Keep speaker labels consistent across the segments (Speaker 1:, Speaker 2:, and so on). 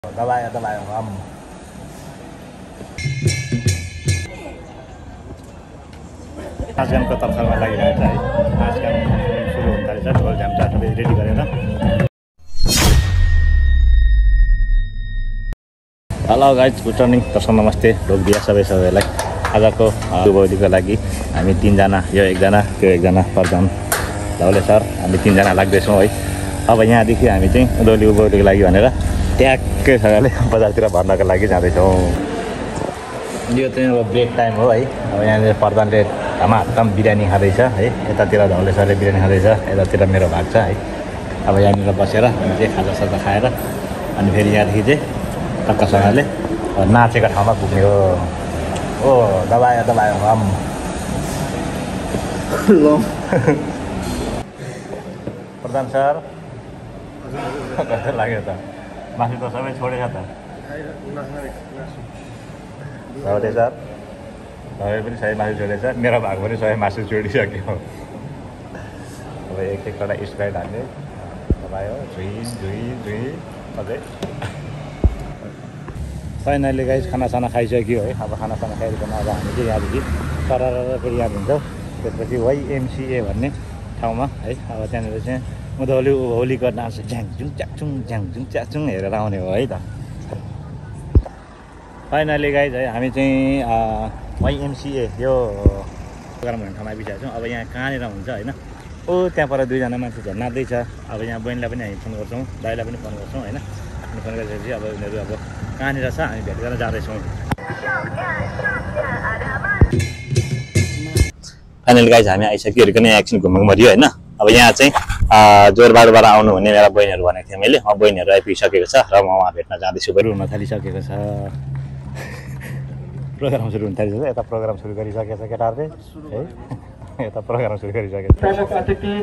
Speaker 1: दबायो हम नाचगानको तर्खरमा लागिरहेको छ है। नाचगान सुरु हुन थालेछ। ढोल झ्याम्टा सबै रेडी गरेर। हेलो गाइज, गुड मर्निङ, दर्शक नमस्ते, ढोकदिया सबैलाई। आजको शुभौलीको लागि हामी तीनजना, यो एकजना, त्यो एकजना, प्रधान धौले सर, हामी तीनजना लाग्दैछौँ है। अब यहाँदेखि हामी चाहिँ उधौली उभौलीको लागि भनेर ट्याक्कै सँगले बजारतिर भर्नको लागि जाँदैछौँ। यो चाहिँ अब ब्रेक टाइम हो है। अब यहाँनिर प्रधानले हाम बिरयानी खाँदैछ है। यतातिर धौले सरले बिरयानी खाँदैछ, यतातिर मेरो भाग छ है। अब यहाँनिर बसेर हामी चाहिँ खाजासाजा खाएर अनि फेरि यहाँदेखि चाहिँ टक्कसँगले नाचेको ठाउँमा पुग्ने हो। ओ दबायो हम प्रधान सर कस्तो लाग्यो त? मासु त सबै छोडेछ त। धौले सर तपाईँ पनि सबै मासु छोडेछ, मेरो भाग पनि सबै मासु छोडिसक्यो। अब एक एकवटा स्प्राइट हाल्ने दबायो, झुई अझै फाइनली गाइज खानासाना खाइसक्यो है। अब खानासाना खाइकन अब हामी चाहिँ यहाँदेखि सरर फेरि यहाँ हुन्छौँ। त्यसपछि YMCA भन्ने ठाउँमा है। अब त्यहाँनिर चाहिँ उधौली उभौलीको डान्स झ्याङझुङ च्याङझुङ हेरेर आउने हो है त। फाइनली गाइज है, हामी चाहिँ YMCA यो प्रोग्राम हुने ठाउँमा आइपुगेका छौँ। अब यहाँ कहाँनिर हुन्छ होइन, ओ त्यहाँ पर दुईजना मान्छे झन् नाच्दैछ। अब यहाँ बहिनीलाई पनि हामी फोन गर्छौँ, दाइलाई पनि फोन गर्छौँ होइन। अनि फोन गरिसकेपछि अब उनीहरू अब कहाँनिर छ हामी भेटेर जाँदैछौँ। फाइनल गाइज हामी आइसक्यो। हेरिकन एकछिन घुम्नु मऱ्यो होइन। अब यहाँ चाहिँ जोरबाडबाट आउनु भन्ने मेरा बहिनीहरू भनेको थिएँ मैले। बहिनीहरू आइपुगिसकेको छ र म उहाँ भेट्न जाँदैछु। बरु हुन थालिसकेको छ, प्रोग्राम सुरु हुन थालिसक्यो। यता प्रोग्राम सुरु गरिसकेको छ केटाहरूले है। यता प्रोग्राम सुरु गरिसकेको छ।
Speaker 2: प्रमुख अतिथि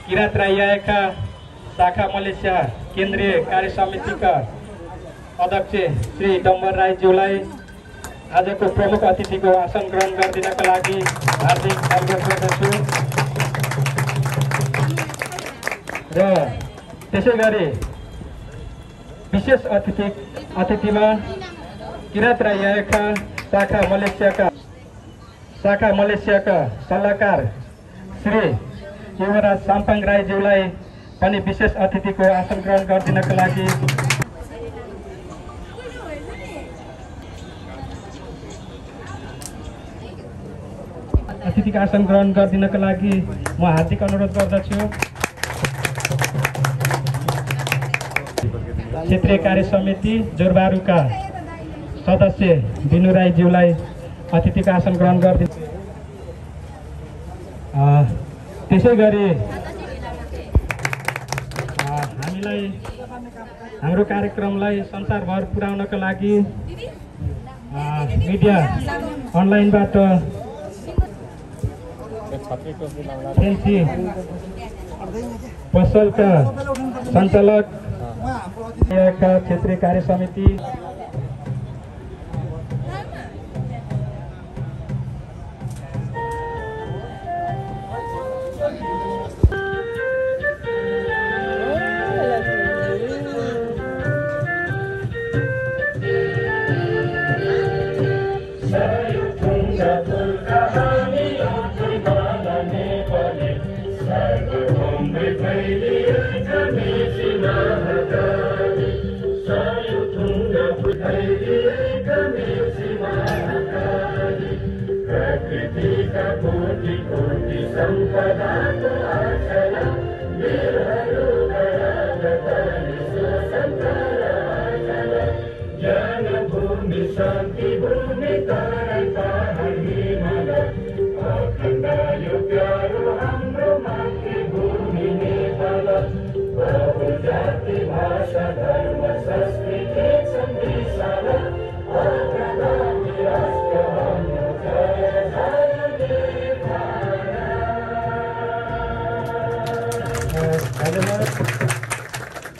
Speaker 2: किरात राईका शाखा मलेसिया केन्द्रीय कार्य समितिका अध्यक्ष श्री डम्बर राईज्यूलाई आजको प्रमुख अतिथिको आसन ग्रहण गरिदिनका लागि हार्दिक स्वागत गर्दछु। र त्यसै गरी विशेष अतिथिमा किरात राईका शाखा मलेसियाका सल्लाहकार श्री युवराज साम्पाङ राईज्यूलाई पनि विशेष अतिथिको आसन ग्रहण गरिदिनका लागि अतिथिको आसन ग्रहण गरिदिनका लागि म हार्दिक अनुरोध गर्दछु। क्षेत्रीय कार्य समिति जोरबारुका सदस्य बिनु राईज्यूलाई अतिथिको आसन ग्रहण गरिदिनु। त्यसै गरी हामीलाई हाम्रो कार्यक्रमलाई संसारभर पुर्याउनका लागि मिडिया अनलाइनबाट फेन्सी पसलका सञ्चालक क्षेत्रीय कार्य समिति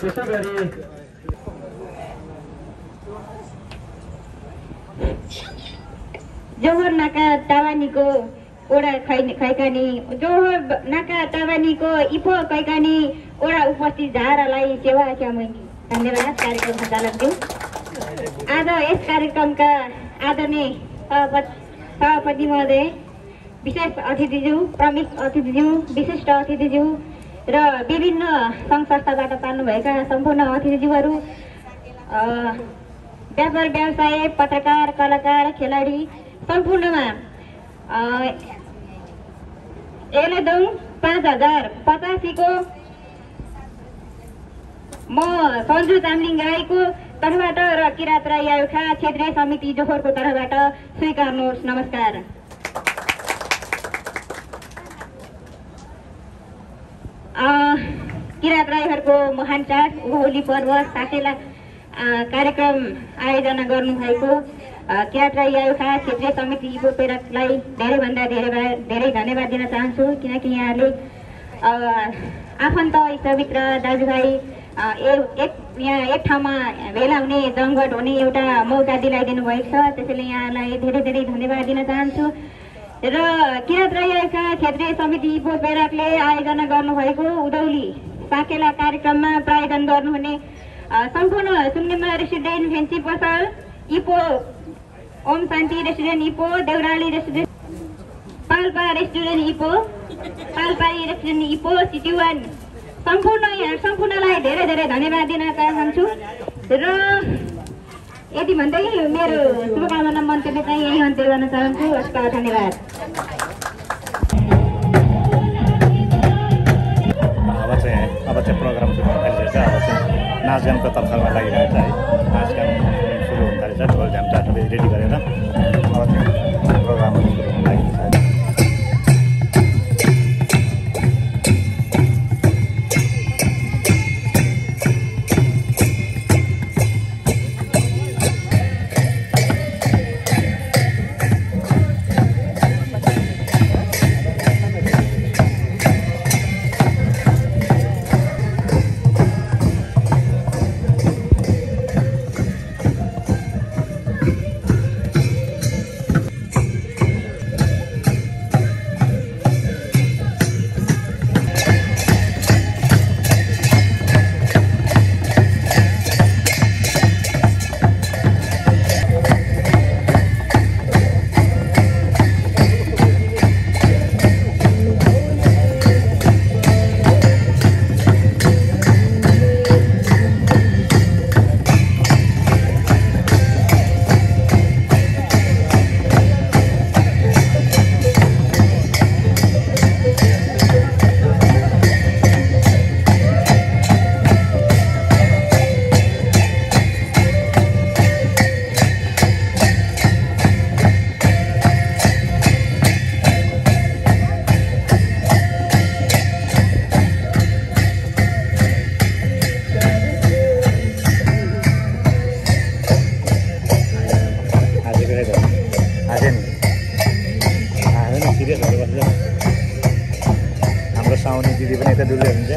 Speaker 2: त्यसै गरी
Speaker 3: जोहर नाका तावानीको ओडा खैकानी जोहर नाका तावानीको इफो खैकानी ओडा उपस्थित झारालाई सेवा क्या मैले धन्यवाद कार्यक्रम सञ्चालकज्यू। आज यस कार्यक्रमका आदरणीय सभापति महोदय, विशेष अतिथिज्यू, प्रमुख अतिथिज्यू, विशिष्ट अतिथिज्यू र विभिन्न सङ्घ संस्थाबाट पाल्नुभएका सम्पूर्ण अतिथिज्यूहरू, व्यापार व्यवसाय, पत्रकार, कलाकार, खेलाडी सम्पूर्णमा एलेदोङ 5085 को म सन्जु चामलिङ राईको तर्फबाट र किरात राई आयुखा क्षेत्रीय समिति जोहोरको तर्फबाट स्वीकार्नुहोस्। नमस्कार। किरात राईहरूको महान चाड होली पर्व साकेला कार्यक्रम आयोजना गर्नुभएको किरात राई आयुखा क्षेत्रीय समिति इपो पेरकलाई धेरैभन्दा धेरै धन्यवाद दिन चाहन्छु, किनकि यहाँले आफन्त इष्टमित्र दाजुभाइ यहाँ एक ठाउँमा भेला हुने, जमघट हुने एउटा मौका दिलाइदिनु भएको छ। त्यसैले यहाँलाई धेरै धेरै धन्यवाद दिन चाहन्छु। र किरात राई आयुखा क्षेत्रीय समिति इपो पेरकले आयोजना गर्नुभएको उधौली साकेला कार्यक्रममा प्रायोजन गर्नुहुने सम्पूर्ण सुम्निमा रेसिडेन्ट फेन्सी पसल इपो, ओम शान्ति रेस्टुरेन्ट इपो, देउराली रेस्टुरेन्ट, पाल्पा रेस्टुरेन्ट इपो, पाल्पारी रेस्टुरेन्ट इपो, सिटी वान सम्पूर्णलाई धेरै धेरै धन्यवाद दिन चाहन्छु। र यति भन्दै मेरो शुभकामना मन्तव्य चाहिँ यही अन्त्य गर्न चाहन्छु। हस्, धन्यवाद।
Speaker 1: अब चाहिँ प्रोग्राम सुरु हुन थालिरहेछ। अब चाहिँ नाचगानको तर्फमा लागिरहेछ है। नाचगान सुरु हुन थालेछ। ढोल झ्याम्टा सबै रेडी गरेर अब चाहिँ प्रोग्रामहरू सुरु हुन लागिरहेछ। हाम्रो साउनी दिदी पनि यता डुल्दै हुन्छ।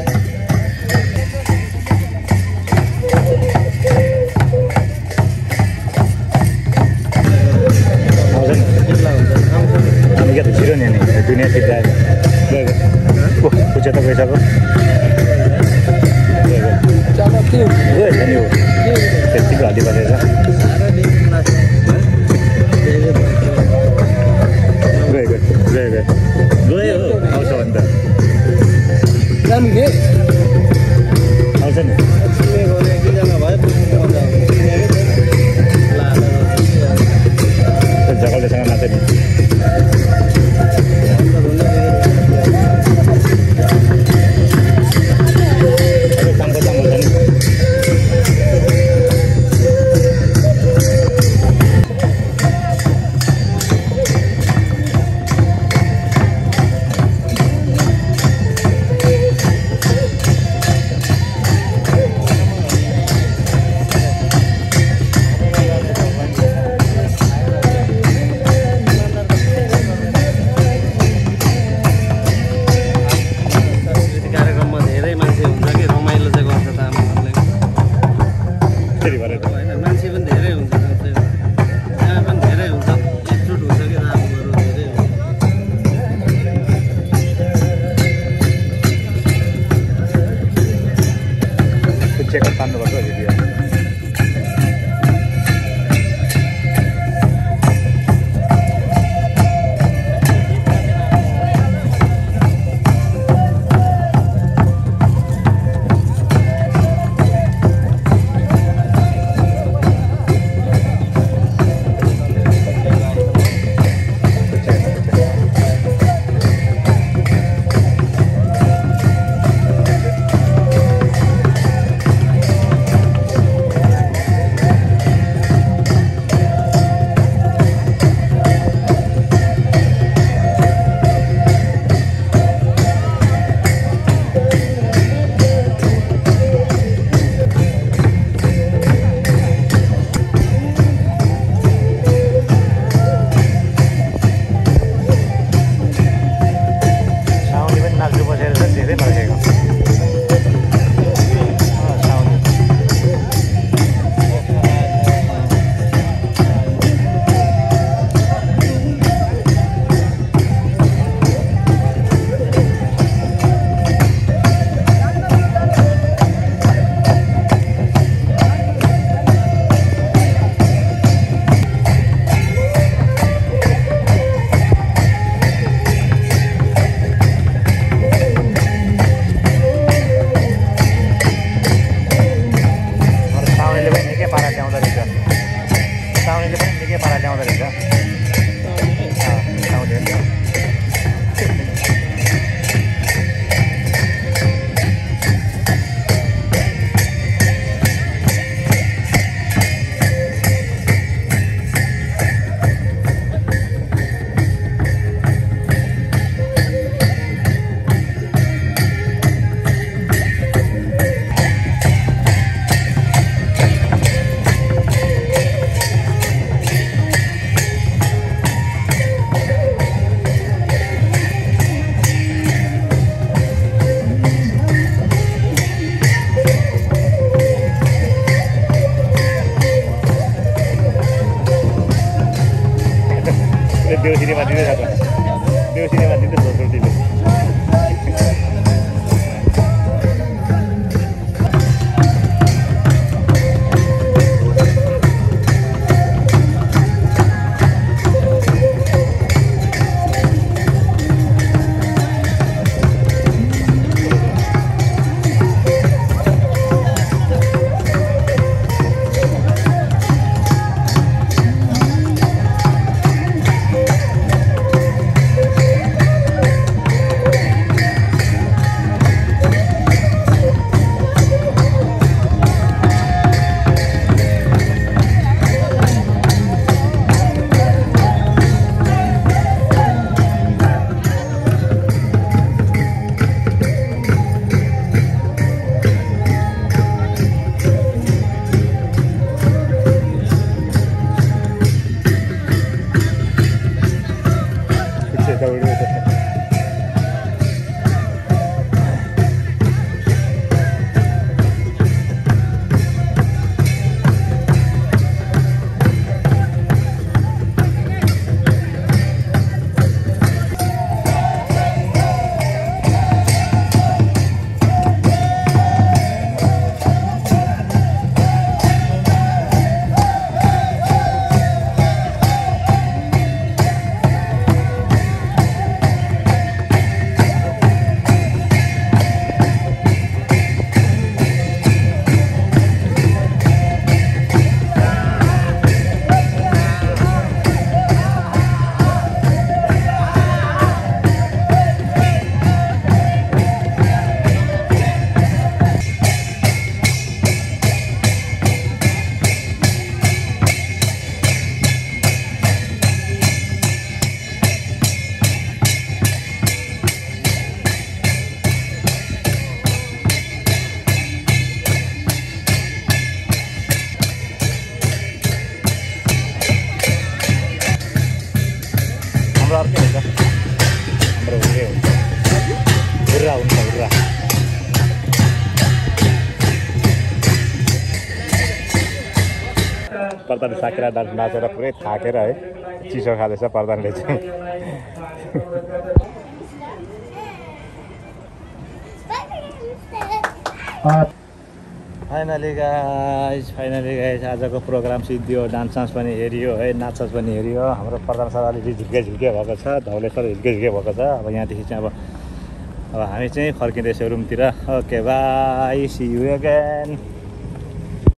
Speaker 1: हामी क्या त छिरो नि दुनियाँ सिद्धा पुछे त पैसाको गएछ नि हो त्यतिको हाली बसेर गयो आउँछ भने त आउँछ नि झगल्दैसँग नाच्छ नि चेक तान्नुपर्छ भिडियो ल्याउँदो रहेछ साउनीले पनि निकै पारा ल्याउँदो रहेछ साउनी नि देउसिरीमा दिँदै जान्छ देउसिरीमा दिँदै छोरीले अर्कै हुन्छ हाम्रो हुर्रे हुन्छ हुर्रा हुन्छ हुर्रा प्रधानले साकेरा डान्स नाचेर पुरै थाकेर है चिसो खाँदैछ प्रधानले चाहिँ फाइनली गाइस आजको प्रोग्राम सिद्धियो डान्स पनि हेरियो है नाच पनि हेरियो हाम्रो प्रधान सर अलि झुल्के भएको छ धौले सर झुल्के भएको छ अब यहाँदेखि चाहिँ अब हामी चाहिँ फर्किँदैछौँ रुमतिर okay bye see you again